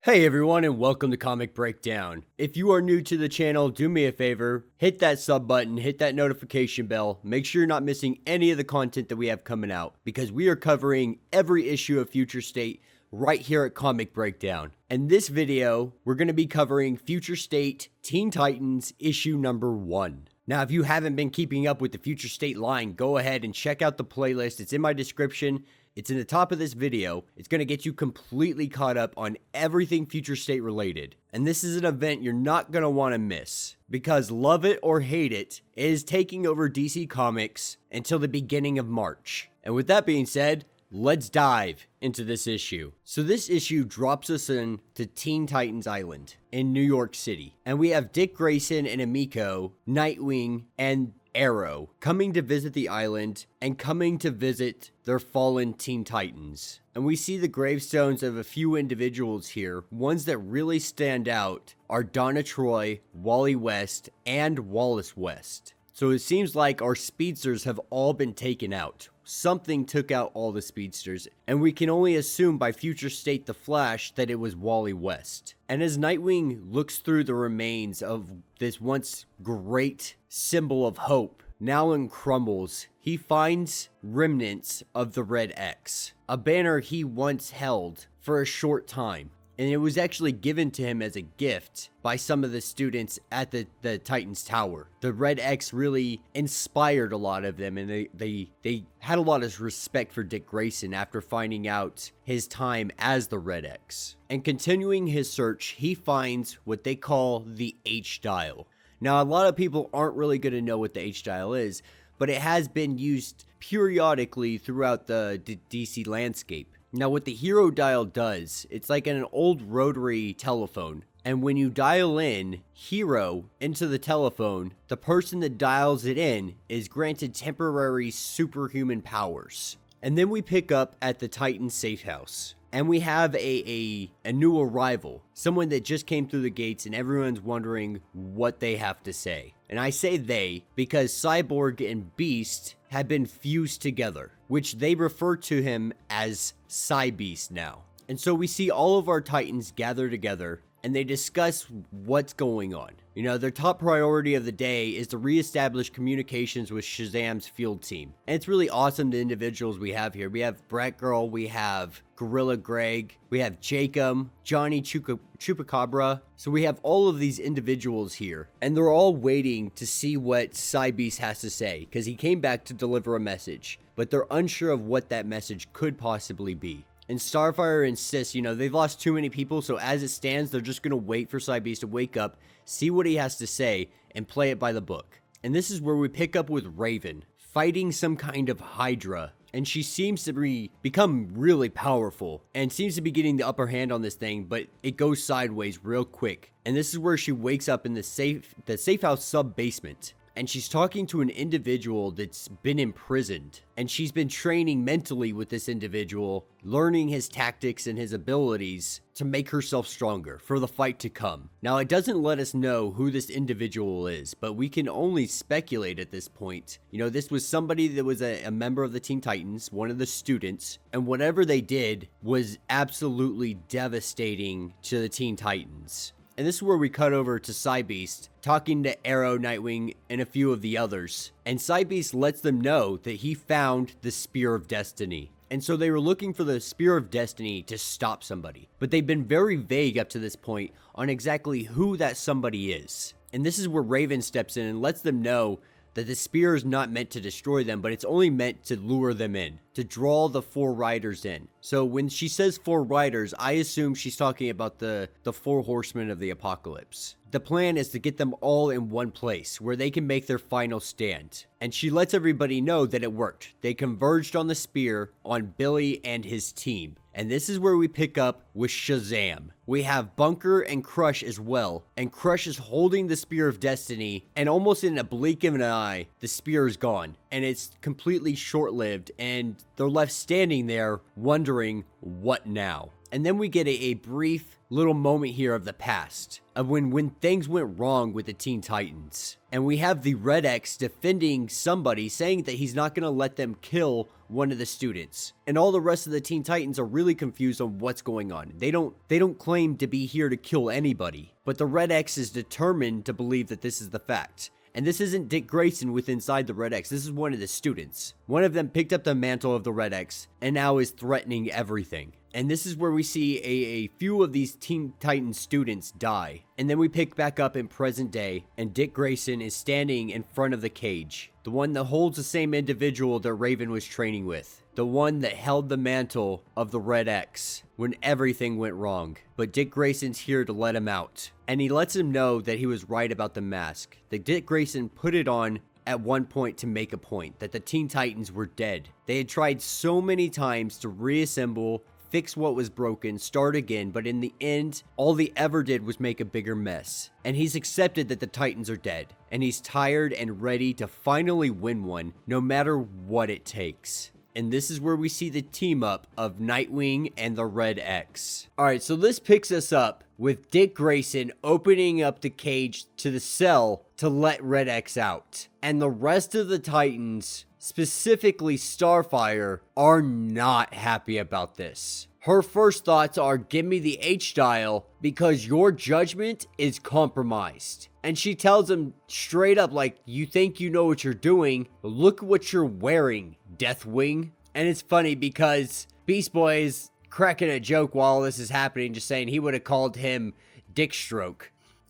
Hey everyone, and welcome to Comic Breakdown. If you are new to the channel, do me a favor, hit that sub button, hit that notification bell, make sure you're not missing any of the content that we have coming out, because we are covering every issue of Future State right here at Comic Breakdown. In this video, we're going to be covering Future State Teen Titans issue number 1. Now, if you haven't been keeping up with the Future State line, go ahead and check out the playlist. It's in my description. It's in the top of this video. It's going to get you completely caught up on everything Future State related. And this is an event you're not going to want to miss, because love it or hate it, it is taking over DC Comics until the beginning of March. And with that being said, let's dive into this issue. So this issue drops us in to Teen Titans Island in New York City. And we have Dick Grayson and Emiko, Nightwing, and Arrow coming to visit the island and coming to visit their fallen Teen Titans. And we see the gravestones of a few individuals here. Ones that really stand out are Donna Troy, Wally West, and Wallace West. So it seems like our speedsters have all been taken out. Something took out all the speedsters, and we can only assume by Future State the Flash that it was Wally West. And as Nightwing looks through the remains of this once great symbol of hope, now in crumbles, he finds remnants of the Red X, a banner he once held for a short time. And it was actually given to him as a gift by some of the students at the Titans Tower. The Red X really inspired a lot of them, and they had a lot of respect for Dick Grayson after finding out his time as the Red X. And continuing his search, he finds what they call the H-Dial. Now, a lot of people aren't really going to know what the H-Dial is, but it has been used periodically throughout the DC landscape. Now, what the Hero Dial does, it's like an old rotary telephone. And when you dial in Hero into the telephone, the person that dials it in is granted temporary superhuman powers. And then we pick up at the Titan safe house. And we have a new arrival, someone that just came through the gates, and everyone's wondering what they have to say. And I say they because Cyborg and Beast have been fused together, which they refer to him as Cybeast now. And so we see all of our Titans gather together, and they discuss what's going on. You know, their top priority of the day is to reestablish communications with Shazam's field team. And it's really awesome, the individuals we have here. We have Bratgirl, we have Gorilla Greg, we have Jacob, Johnny Chupacabra. So we have all of these individuals here, and they're all waiting to see what Cybeast has to say, because he came back to deliver a message, but they're unsure of what that message could possibly be. And Starfire insists, they've lost too many people, so as it stands, they're just going to wait for Cybeast to wake up, see what he has to say, and play it by the book. And this is where we pick up with Raven, fighting some kind of Hydra. And she seems to become really powerful, and seems to be getting the upper hand on this thing, but it goes sideways real quick. And this is where she wakes up in the safe house sub-basement. And she's talking to an individual that's been imprisoned. And she's been training mentally with this individual, learning his tactics and his abilities to make herself stronger for the fight to come. Now, it doesn't let us know who this individual is, but we can only speculate at this point. This was somebody that was a member of the Teen Titans, one of the students, and whatever they did was absolutely devastating to the Teen Titans. And this is where we cut over to Cybeast, talking to Arrow, Nightwing, and a few of the others. And Cybeast lets them know that he found the Spear of Destiny. And so they were looking for the Spear of Destiny to stop somebody. But they've been very vague up to this point on exactly who that somebody is. And this is where Raven steps in and lets them know that the spear is not meant to destroy them, but it's only meant to lure them in, to draw the 4 riders in. So when she says 4 riders, I assume she's talking about the 4 horsemen of the apocalypse. The plan is to get them all in one place where they can make their final stand. And she lets everybody know that it worked. They converged on the spear on Billy and his team. And this is where we pick up with Shazam. We have Bunker and Crush as well. And Crush is holding the Spear of Destiny, and almost in a blink of an eye, the spear is gone. And it's completely short-lived, and they're left standing there wondering, what now? And then we get a brief little moment here of the past, of when things went wrong with the Teen Titans. And we have the Red X defending somebody, saying that he's not going to let them kill one of the students. And all the rest of the Teen Titans are really confused on what's going on. They don't claim to be here to kill anybody, but the Red X is determined to believe that this is the fact. And this isn't Dick Grayson with inside the Red X. This is one of the students. One of them picked up the mantle of the Red X and now is threatening everything. And this is where we see a few of these Teen Titans students die. And then we pick back up in present day, and Dick Grayson is standing in front of the cage. The one that holds the same individual that Raven was training with. The one that held the mantle of the Red X when everything went wrong. But Dick Grayson's here to let him out. And he lets him know that he was right about the mask. That Dick Grayson put it on at one point to make a point. That the Teen Titans were dead. They had tried so many times to reassemble, fix what was broken, start again, but in the end, all they ever did was make a bigger mess. And he's accepted that the Titans are dead, and he's tired and ready to finally win one, no matter what it takes. And this is where we see the team up of Nightwing and the Red X. Alright, so this picks us up with Dick Grayson opening up the cage to the cell to let Red X out. And the rest of the Titans, specifically Starfire, are not happy about this. Her first thoughts are, give me the H-dial because your judgment is compromised. And she tells him straight up, like, you think you know what you're doing, but look what you're wearing, Deathwing. And it's funny because Beast Boy is cracking a joke while this is happening, just saying he would have called him Dickstroke.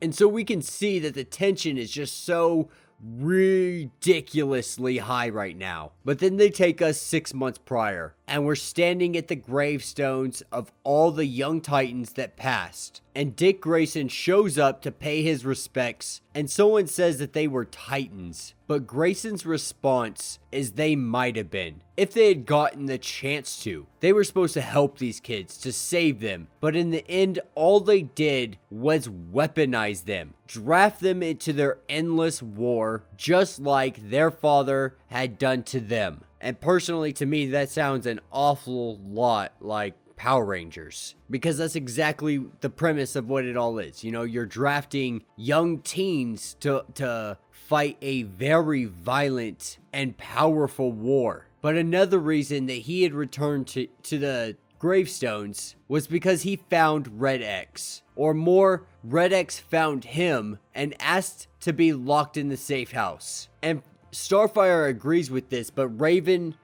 And so we can see that the tension is just so ridiculously high right now. But then they take us 6 months prior, and we're standing at the gravestones of all the young Titans that passed. And Dick Grayson shows up to pay his respects, and someone says that they were Titans. But Grayson's response is they might have been, if they had gotten the chance to. They were supposed to help these kids, to save them. But in the end, all they did was weaponize them, draft them into their endless war, just like their father had done to them. And personally, to me, that sounds an awful lot like Power Rangers, because that's exactly the premise of what it all is. You know, you're drafting young teens to fight a very violent and powerful war. But another reason that he had returned to the gravestones was because he found Red X. Or more, Red X found him and asked to be locked in the safe house. And Starfire agrees with this, but Raven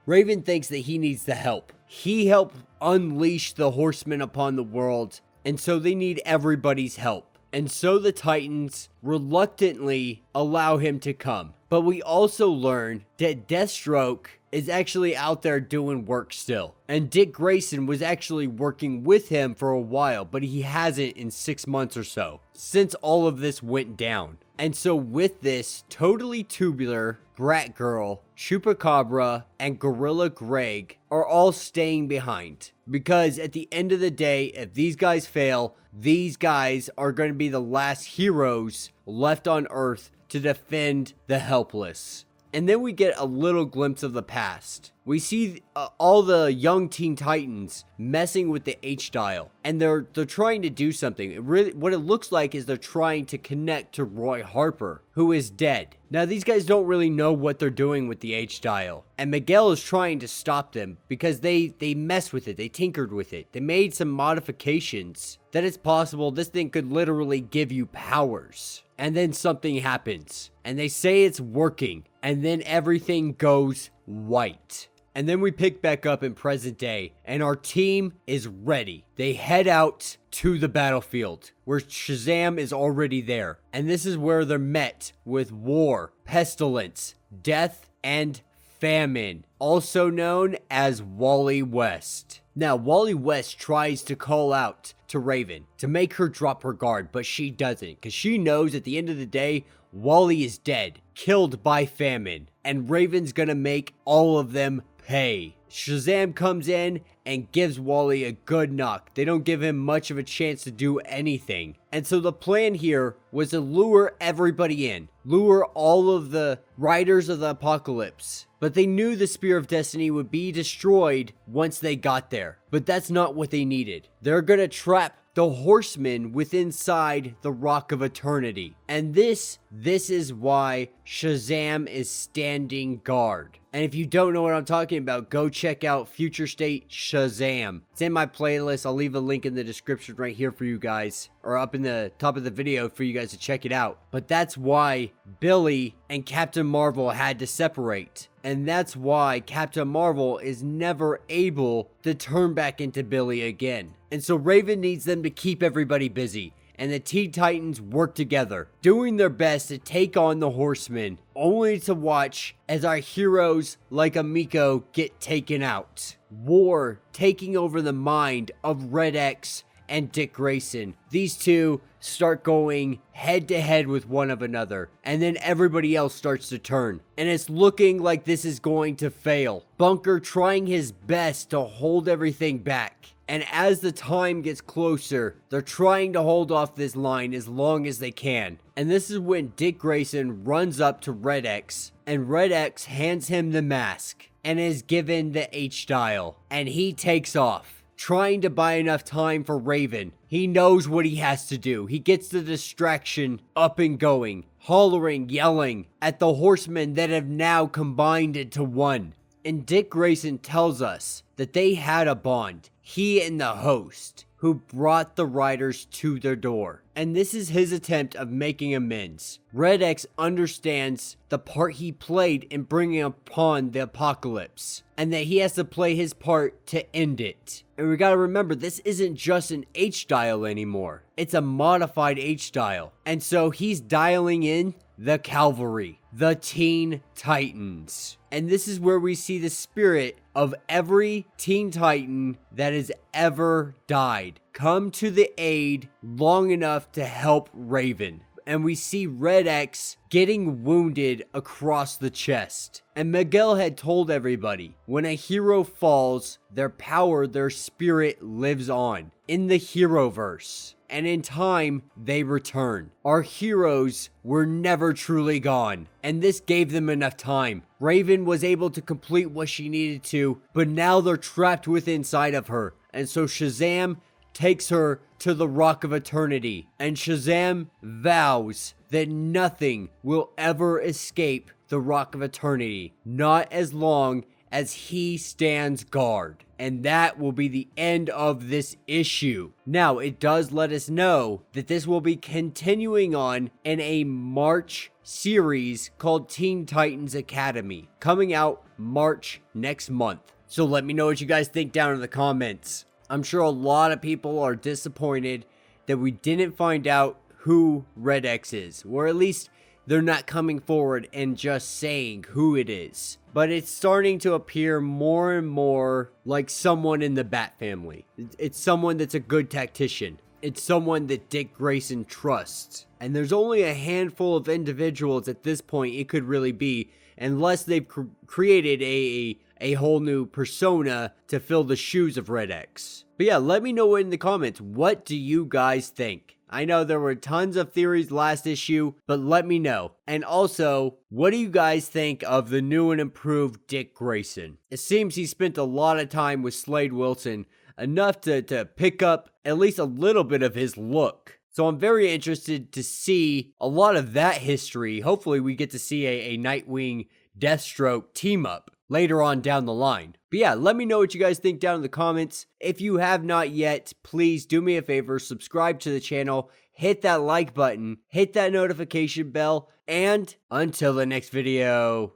thinks that he needs the help. He helped unleash the Horsemen upon the world, and so they need everybody's help. And so the Titans reluctantly allow him to come. But we also learn that Deathstroke is actually out there doing work still. And Dick Grayson was actually working with him for a while, but he hasn't in 6 months or so, since all of this went down. And so with this, Totally Tubular, Brat Girl, Chupacabra, and Gorilla Greg are all staying behind. Because at the end of the day, if these guys fail, these guys are going to be the last heroes left on Earth to defend the helpless. And then we get a little glimpse of the past. We see all the young Teen Titans messing with the H-dial, and they're trying to do something. What it looks like is they're trying to connect to Roy Harper, who is dead. Now, these guys don't really know what they're doing with the H-dial, and Miguel is trying to stop them because they messed with it, they tinkered with it, they made some modifications that it's possible this thing could literally give you powers. And then something happens, and they say it's working, and then everything goes white. And then we pick back up in present day, and our team is ready. They head out to the battlefield, where Shazam is already there. And this is where they're met with war, pestilence, death, and famine, also known as Wally West. Now, Wally West tries to call out to Raven to make her drop her guard, but she doesn't, because she knows at the end of the day, Wally is dead, killed by famine, and Raven's gonna make all of them pay. Shazam comes in and gives Wally a good knock. They don't give him much of a chance to do anything. And so the plan here was to lure everybody in. Lure all of the Riders of the Apocalypse. But they knew the Spear of Destiny would be destroyed once they got there. But that's not what they needed. They're gonna trap the Horsemen within inside the Rock of Eternity. And this is why Shazam is standing guard. And if you don't know what I'm talking about, go check out Future State Shazam. It's in my playlist. I'll leave a link in the description right here for you guys, or up in the top of the video for you guys to check it out. But that's why Billy and Captain Marvel had to separate. And that's why Captain Marvel is never able to turn back into Billy again. And so Raven needs them to keep everybody busy. And the Teen Titans work together, doing their best to take on the Horsemen, only to watch as our heroes like Amiko get taken out. War taking over the mind of Red X and Dick Grayson. These two start going head to head with one another, and then everybody else starts to turn. And it's looking like this is going to fail. Bunker trying his best to hold everything back. And as the time gets closer, they're trying to hold off this line as long as they can. And this is when Dick Grayson runs up to Red X, and Red X hands him the mask and is given the H-dial. And he takes off, trying to buy enough time for Raven. He knows what he has to do. He gets the distraction up and going, hollering, yelling at the Horsemen that have now combined into one. And Dick Grayson tells us that they had a bond, he and the host, who brought the riders to their door. And this is his attempt of making amends. Red X understands the part he played in bringing upon the apocalypse, and that he has to play his part to end it. And we gotta remember, this isn't just an H-dial anymore. It's a modified H-dial. And so he's dialing in the Cavalry, the Teen Titans. And this is where we see the spirit of every Teen Titan that has ever died come to the aid long enough to help Raven. And we see Red X getting wounded across the chest. And Miguel had told everybody, when a hero falls, their power, their spirit lives on in the Heroverse. And in time, they return. Our heroes were never truly gone, and this gave them enough time. Raven was able to complete what she needed to, but now they're trapped within inside of her. And so Shazam takes her to the Rock of Eternity, and Shazam vows that nothing will ever escape the Rock of Eternity, not as long as he stands guard. And that will be the end of this issue. Now, it does let us know that this will be continuing on in a March series called Teen Titans Academy, coming out March next month. So let me know what you guys think down in the comments. I'm sure a lot of people are disappointed that we didn't find out who Red X is, or at least they're not coming forward and just saying who it is. But it's starting to appear more and more like someone in the Bat family. It's someone that's a good tactician. It's someone that Dick Grayson trusts. And there's only a handful of individuals at this point it could really be, unless they've created a whole new persona to fill the shoes of Red X. But yeah, let me know in the comments, what do you guys think? I know there were tons of theories last issue, but let me know. And also, what do you guys think of the new and improved Dick Grayson? It seems he spent a lot of time with Slade Wilson, enough to pick up at least a little bit of his look. So I'm very interested to see a lot of that history. Hopefully we get to see a Nightwing Deathstroke team up later on down the line. But yeah, let me know what you guys think down in the comments. If you have not yet, please do me a favor, subscribe to the channel, hit that like button, hit that notification bell, and until the next video.